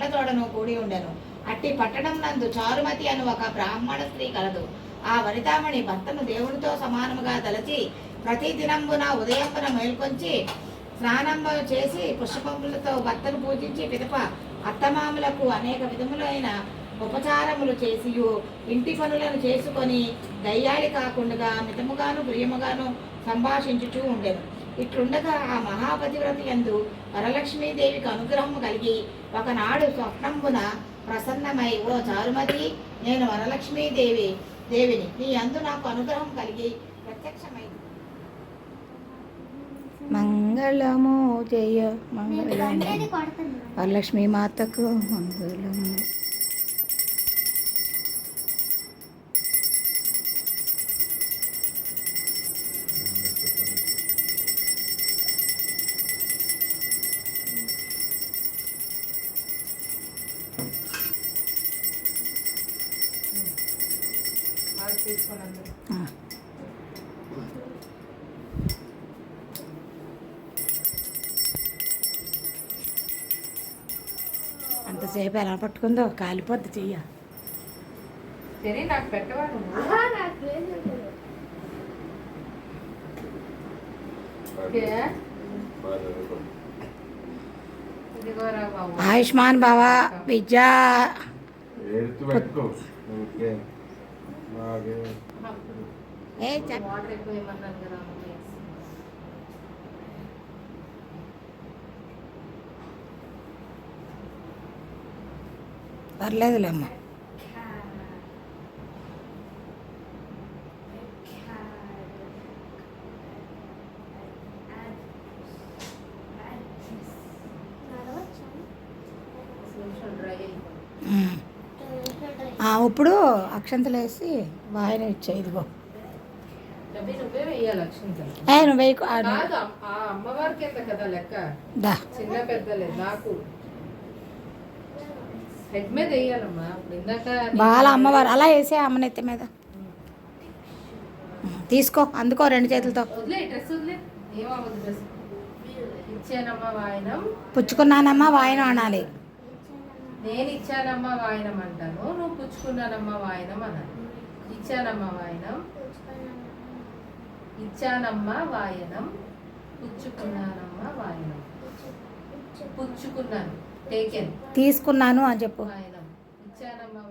పిల్లలతోడను కూడి ఉండెను. అట్టి పట్టణం నందు చారుమతి అను ఒక బ్రాహ్మణ స్త్రీ కలదు. ఆ వనితామణి భర్తను దేవునితో సమానముగా తలచి ప్రతి దినంబున ఉదయంపున మేల్కొంచి స్నానంబు చేసి పుష్పములతో భర్తను పూజించి పిదప అత్తమామలకు అనేక విధములైన ఉపచారములు చేసి ఇంటి పనులను చేసుకొని దయ్యాడి కాకుండా మితముగాను ప్రియముగాను సంభాషించుచూ ఉండెను. ఇట్లుండగా ఆ మహాపతివ్రత యందు వరలక్ష్మీదేవికి అనుగ్రహము కలిగి ఒకనాడు స్వప్నంబున ప్రసన్నమై, ఓ చారుమతి, నేను దేవిని నీ యందు నాకు అనుగ్రహం కలిగి ప్రత్యక్షమై మంగళము జయ మంగళము వరలక్ష్మీ మాతకు మంగళము. అంతసేపు ఎలా పట్టుకుందో కాలిపోద్ది చెయ్య. నాకు పెట్టవా ఆయుష్మాన్ భవ విద్యా వాటర్ ఎక్కువ ఏమన్నాను కదా. పర్లేదులేమ్మ. ఇప్పుడు అక్షంతలు వేసి వాయన ఇచ్చే. ఇదిగో నువ్వు వేయకు. అమ్మవారికి ఎంత కదా లెక్క, చిన్న పెద్దలే. నాకు హెడ్ మీద వేయాలమ్మా. బాల అమ్మవారు అలా వేసే అమ్మ నెత్తి మీద తీసుకో, అందుకో రెండు చేతులతో. వదిలే డ్రెస్, వదిలే, ఏమవ్వదు డ్రెస్. ఇచ్చానమ్మా వాయనం, పుచ్చుకున్నానమ్మా వాయనం అనాలి. నేను ఇచ్చానమ్మా వాయనం అంటాను, నువ్వు పుచ్చుకున్నానమ్మా వాయనం అనాలి. ఇచ్చానమ్మా వాయనం, ఇచ్చానమ్మా వాయనం, పుచ్చుకున్నానమ్మా వాయనం. పుచ్చుకున్నాను, టేకెన్, తీసుకున్నాను అని చెప్పు. వాయనం, ఇచ్చానమ్మా